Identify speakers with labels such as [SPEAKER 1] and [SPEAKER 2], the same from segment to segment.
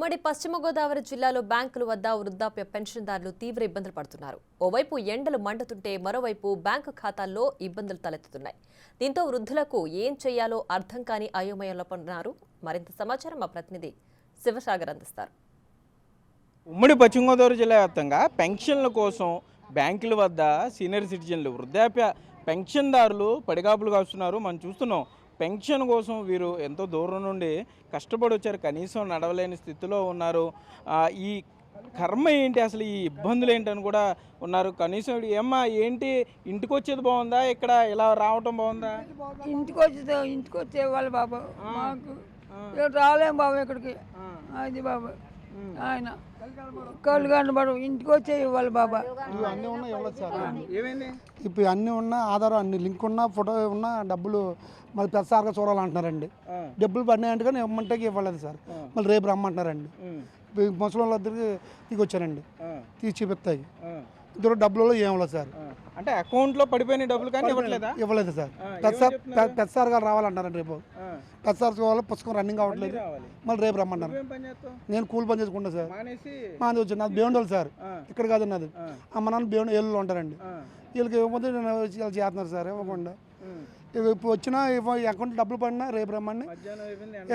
[SPEAKER 1] ఉమ్మడి పశ్చిమ గోదావరి జిల్లాలో బ్యాంకుల వద్ద వృద్ధాప్య పెన్షన్దారులు తీవ్ర ఇబ్బందులు పడుతున్నారు. ఓవైపు ఎండలు మండుతుంటే మరోవైపు బ్యాంకు ఖాతాల్లో ఇబ్బందులు తలెత్తుతున్నాయి. దీంతో వృద్ధులకు ఏం చేయాలో అర్థం కాని అయోమయంలో పడుతున్నారు. మరింత సమాచారం మా ప్రతినిధి శివసాగర్ అందిస్తారు.
[SPEAKER 2] ఉమ్మడి పశ్చిమ గోదావరి జిల్లా వ్యాప్తంగా పెన్షన్ల కోసం బ్యాంకుల వద్ద సీనియర్ సిటిజన్లు వృద్ధాప్య పెన్షన్దారులు పడిగాపులు కాస్తున్నారు. మనం చూస్తున్నాం. పెన్షన్ కోసం వీరు ఎంతో దూరం నుండి కష్టపడి వచ్చారు. కనీసం నడవలేని స్థితిలో ఉన్నారు. ఈ కర్మ ఏంటి, అసలు ఈ ఇబ్బందులు ఏంటని కూడా ఉన్నారు. కనీసం ఏమ్మా ఏంటి, ఇంటికి వచ్చేది బాగుందా, ఇక్కడ ఇలా రావటం బాగుందా?
[SPEAKER 3] ఇంటికి వచ్చేవాళ్ళు బాబు, మాకు రాలేం బాబు ఇక్కడికి. అది బాబు ఆయన కళ్ళు కనబడు ఇంటికి వచ్చే ఇవ్వాలి బాబా.
[SPEAKER 4] అన్నీ ఉన్నా ఇవ్వలేదు సార్.
[SPEAKER 2] ఏమైంది?
[SPEAKER 4] ఇప్పుడు అన్నీ ఉన్నా ఆధారం అన్ని లింక్ ఉన్నా ఫోటో ఉన్నా డబ్బులు మళ్ళీ పెద్దసారిగా చూడాలంటున్నారండి. డబ్బులు పడినాయంటే కానీ ఇవ్వమంటే ఇవ్వలేదు సార్. మళ్ళీ రేపు రమ్మంటున్నారండి. ముసలి వాళ్ళిద్దరికి తీసుకొచ్చారండి, తీసి చూపిస్తాయి. ఇందులో డబ్బులలో ఏమలేదు సార్.
[SPEAKER 2] అంటే అకౌంట్లో పడిపోయిన డబ్బులు కానీ
[SPEAKER 4] ఇవ్వలేదు సార్. పెద్దసారి గారు రావాలంటారండి రేపు. పెద్దసారి చూడాలి, పుస్తకం రన్నింగ్ అవ్వట్లేదు. మళ్ళీ రేపు రమ్మన్నారు. నేను కూలి పని చేసుకుంటా సార్. మాది వచ్చి నాది బేవండోలు సార్, ఇక్కడ కాదు నాది. అమ్మ నాన్న బేవండి ఏళ్ళు ఉంటారండి. వీళ్ళకి ఇవ్వకపోతే నేను వీళ్ళు చేస్తున్నారు సార్. ఇవ్వకుండా ఇప్పుడు వచ్చినా అకౌంట్ డబ్బులు పడినా రేపు రమ్మని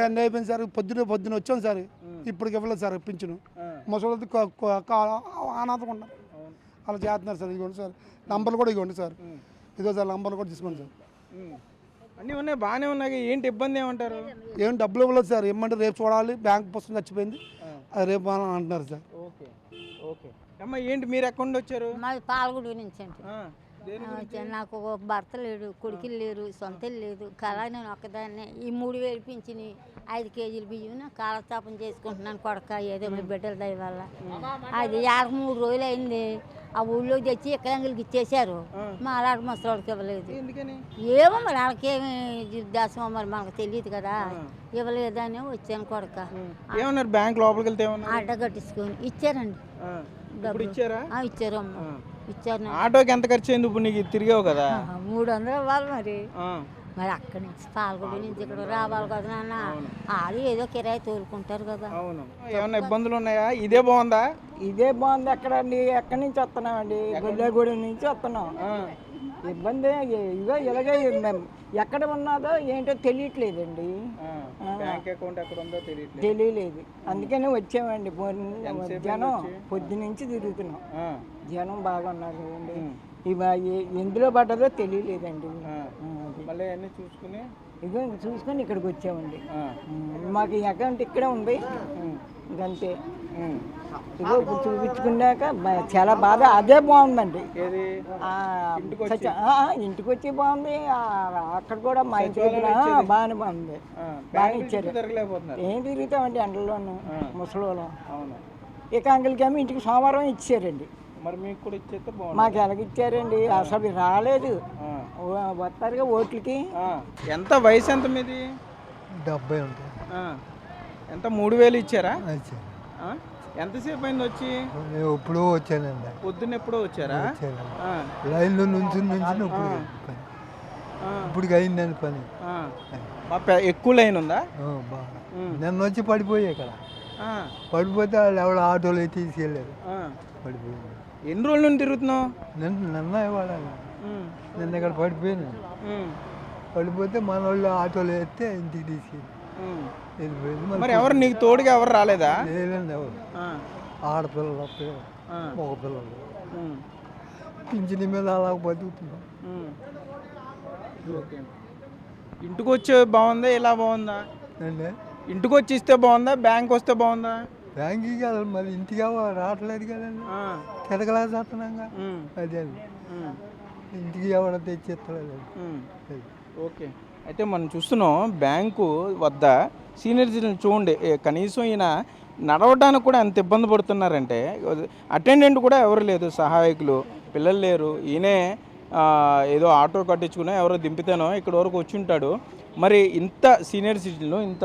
[SPEAKER 4] ఎండ అయిపోయింది సార్. పొద్దున వచ్చాను సార్, ఇప్పటికి ఇవ్వలేదు సార్. పింఛను ముసలి అనాథం ఉన్నారు, అలా చేస్తున్నారు సార్. ఇదిగోండి సార్, నంబర్లు కూడా ఇవ్వండి సార్. ఇదిగో సార్, నంబర్లు కూడా తీసుకోండి సార్.
[SPEAKER 2] అన్నీ ఉన్నాయి, బాగానే ఉన్నాయి. ఏంటి ఇబ్బంది ఏమంటారు?
[SPEAKER 4] ఏం డబ్బులు ఇవ్వలేదు సార్. ఏమంటే రేపు చూడాలి, బ్యాంక్ పుస్తకం చచ్చిపోయింది, అది రేపు అంటున్నారు సార్.
[SPEAKER 2] ఓకే ఓకే అమ్మ, ఏంటి మీరు ఎక్కడి నుండి వచ్చారు?
[SPEAKER 5] మాది పాలగూడు నుంచి అండి. నాకు భర్త లేడు, కొడుకులు లేరు, సొంతలు లేదు. కళ నేను ఒక్కదాన్ని. ఈ 3000 పింఛని 5 కేజీలు బియ్యం కాలస్థాపన చేసుకుంటున్నాను కొడక. ఏదో మీ బిడ్డల దయ వల్ల అది 3 రోజులు అయింది. ఆ ఊళ్ళో తెచ్చి ఎక్కడంగిలికి ఇచ్చేసారు. మా అలాంటి ముసలికి ఇవ్వలేదు. ఏమో మరి వాళ్ళకేమి దాసమో మరి మనకు తెలియదు కదా. ఇవ్వలేదని వచ్చాను కొడక.
[SPEAKER 2] ఏమన్నారు? బ్యాంక్ లోపలికి వెళ్తే
[SPEAKER 5] అడ్డ కట్టించుకొని ఇచ్చారండి. ఇచ్చారు అమ్మ, ఇచ్చారు.
[SPEAKER 2] ఆటోకి ఎంత ఖర్చు అయింది? ఇప్పుడు నీకు తిరిగావు కదా,
[SPEAKER 5] 300 ఇవ్వాలి. మరి అక్కడి నుంచి పాలగొండ నుంచి ఇక్కడ రావాలి కదా నాన్న. వాళ్ళు ఏదో కిరాయి తోలుకుంటారు కదా.
[SPEAKER 2] అవును. ఏమన్నా ఇబ్బందులు ఉన్నాయా? ఇదే బాగుందా?
[SPEAKER 3] ఇదే బాగుంది. ఎక్కడి నుంచి వస్తున్నామండి? గొల్లగూడెం నుంచి వస్తున్నాం. ఇబ్బంది ఇదో ఇలాగే ఎక్కడ ఉన్నదో ఏంటో తెలియట్లేదండి. తెలియలేదు. అందుకనే వచ్చామండి. జనం పొద్దునుంచి తిరుగుతున్నాం. జనం బాగా ఉన్నారు కదండి. ఇవి ఎందులో పడ్డదో తెలియలేదండి. ఇదో చూసుకొని ఇక్కడికి వచ్చామండి. మాకు ఈ అకౌంట్ ఇక్కడే ఉంది ఇంకంతే. ఇదో ఇప్పుడు చూపించుకున్నాక చాలా బాధ. అదే బాగుందండి. ఇంటికి వచ్చి బాగుంది. అక్కడ కూడా మా ఇంటి దగ్గర బాగానే బాగుంది. బాగా ఇచ్చారు. ఏం తిరుగుతామండి ఎండలోను ముసలిలో. ఇక అంకులకేమో ఇంటికి సోమవారం ఇచ్చారండి. మాకు ఎలాగిచ్చారండి? అసలు రాలేదు. వస్తారుగా ఓట్లకి.
[SPEAKER 2] ఎంత వయసు ఎంత మీది?
[SPEAKER 4] 70 ఉంటుంది.
[SPEAKER 2] ఎంత 3000 ఇచ్చారా? ఎంతసేపు అయింది వచ్చి?
[SPEAKER 4] ఎప్పుడో వచ్చానండి.
[SPEAKER 2] పొద్దున్న ఎప్పుడో వచ్చారా?
[SPEAKER 4] లైన్లో నుంచి ఇప్పుడు అయిందని పని.
[SPEAKER 2] ఎక్కువ లైన్ ఉందా?
[SPEAKER 4] నిన్న వచ్చి పడిపోయాయి ఇక్కడ. పడిపోతే వాళ్ళు ఎవరు ఆటోలో తీసుకెళ్ళారు. పడిపోయింది.
[SPEAKER 2] ఎన్ని రోజుల నుండి తిరుగుతున్నావు?
[SPEAKER 4] నిన్న ఇవ్వాలి. నిన్న ఇక్కడ పడిపోయాను. పడిపోతే మన వాళ్ళు ఆటోలో వేస్తే ఇంటికి తీసుకెళ్ళి వెళ్ళిపోయింది.
[SPEAKER 2] మరి ఎవరు నీకు తోడుగా ఎవరు రాలేదా?
[SPEAKER 4] లేదండి. ఎవరు ఆడపిల్లలు మగ పిల్లలు పింఛని మీద అలా బతుకుతున్నాం.
[SPEAKER 2] ఇంటికి వచ్చే బాగుందా, ఇలా బాగుందా?
[SPEAKER 4] అండి,
[SPEAKER 2] ఇంటికి వచ్చి ఇస్తే బాగుందా, బ్యాంక్ వస్తే బాగుందా?
[SPEAKER 4] బ్యాంక్కి వెళ్ళాలి, మరి ఇంటికి రావట్లేదు కదండి. తిరగలా చేస్తున్నాగా. అదే ఇంటికి ఎవడో తెచ్చిస్తలేదు.
[SPEAKER 2] ఓకే. అయితే మనం చూస్తున్నాం బ్యాంకు వద్ద సీనియర్ సిటిజన్ చూడండి, కనీసం ఈయన నడవడానికి కూడా ఎంత ఇబ్బంది పడుతున్నారంటే అటెండెంట్ కూడా ఎవరు లేదు, సహాయకులు, పిల్లలు లేరు. ఈయనే ఏదో ఆటో కట్టించుకుని ఎవరో దింపితేనో ఇక్కడ వరకు వచ్చి ఉంటాడు. మరి ఇంత సీనియర్ సిటిజన్లు ఇంత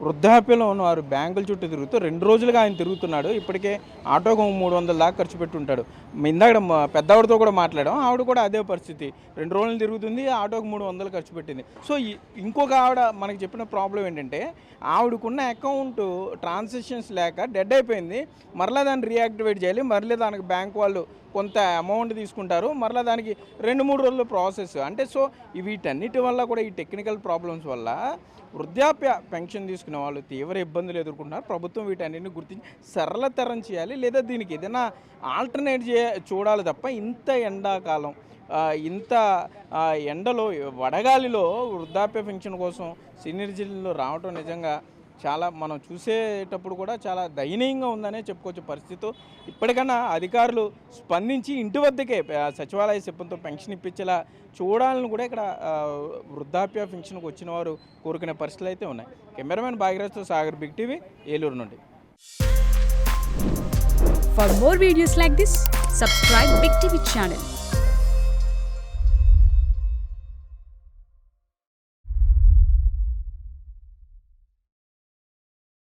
[SPEAKER 2] వృద్ధాప్యంలో ఉన్నవారు బ్యాంకుల చుట్టూ తిరుగుతూ 2 రోజులుగా ఆయన తిరుగుతున్నాడు. ఇప్పటికే ఆటోకు 300 దాకా ఖర్చు పెట్టి ఉంటాడు. ఇందాక పెద్దవాడితో కూడా మాట్లాడాం, ఆవిడ కూడా అదే పరిస్థితి. 2 రోజులు తిరుగుతుంది, ఆటోకు 300 ఖర్చు పెట్టింది. సో ఇంకొక ఆవిడ మనకి చెప్పిన ప్రాబ్లం ఏంటంటే ఆవిడకున్న అకౌంట్ ట్రాన్సాక్షన్స్ లేక డెడ్ అయిపోయింది. మరలా దాన్ని రీయాక్టివేట్ చేయాలి, మరలా దానికి బ్యాంక్ వాళ్ళు కొంత అమౌంట్ తీసుకుంటారు, మరలా దానికి 2-3 రోజుల ప్రాసెస్. అంటే సో వీటన్నిటి వల్ల కూడా ఈ టెక్నికల్ ప్రాబ్లమ్స్ వల్ల వృద్ధాప్య పెన్షన్ తీసుకునే వాళ్ళు తీవ్ర ఇబ్బందులు ఎదుర్కొంటున్నారు. ప్రభుత్వం వీటన్నిటిని గుర్తించి సరళతరం చేయాలి, లేదా దీనికి ఏదైనా ఆల్టర్నేట్ చూడాలి తప్ప ఇంత ఎండాకాలం ఇంత ఎండలో వడగాలిలో వృద్ధాప్య పెన్షన్ కోసం సీనియర్ జిల్లాలో రావటం నిజంగా చాలా మనం చూసేటప్పుడు కూడా చాలా దయనీయంగా ఉందనే చెప్పుకోవచ్చు పరిస్థితి. ఇప్పటికన్నా అధికారులు స్పందించి ఇంటి వద్దకే సచివాలయ సిబ్బందితో పెన్షన్ ఇప్పించేలా చూడాలని కూడా ఇక్కడ వృద్ధాప్య పెన్షన్కి వచ్చిన వారు కోరుకునే పరిస్థితులు అయితే ఉన్నాయి. కెమెరామెన్ భాగ్యరాజ్తో సాగర్, బిగ్ టీవీ, ఏలూరు నుండి.
[SPEAKER 6] For more videos like this, subscribe Big TV channel.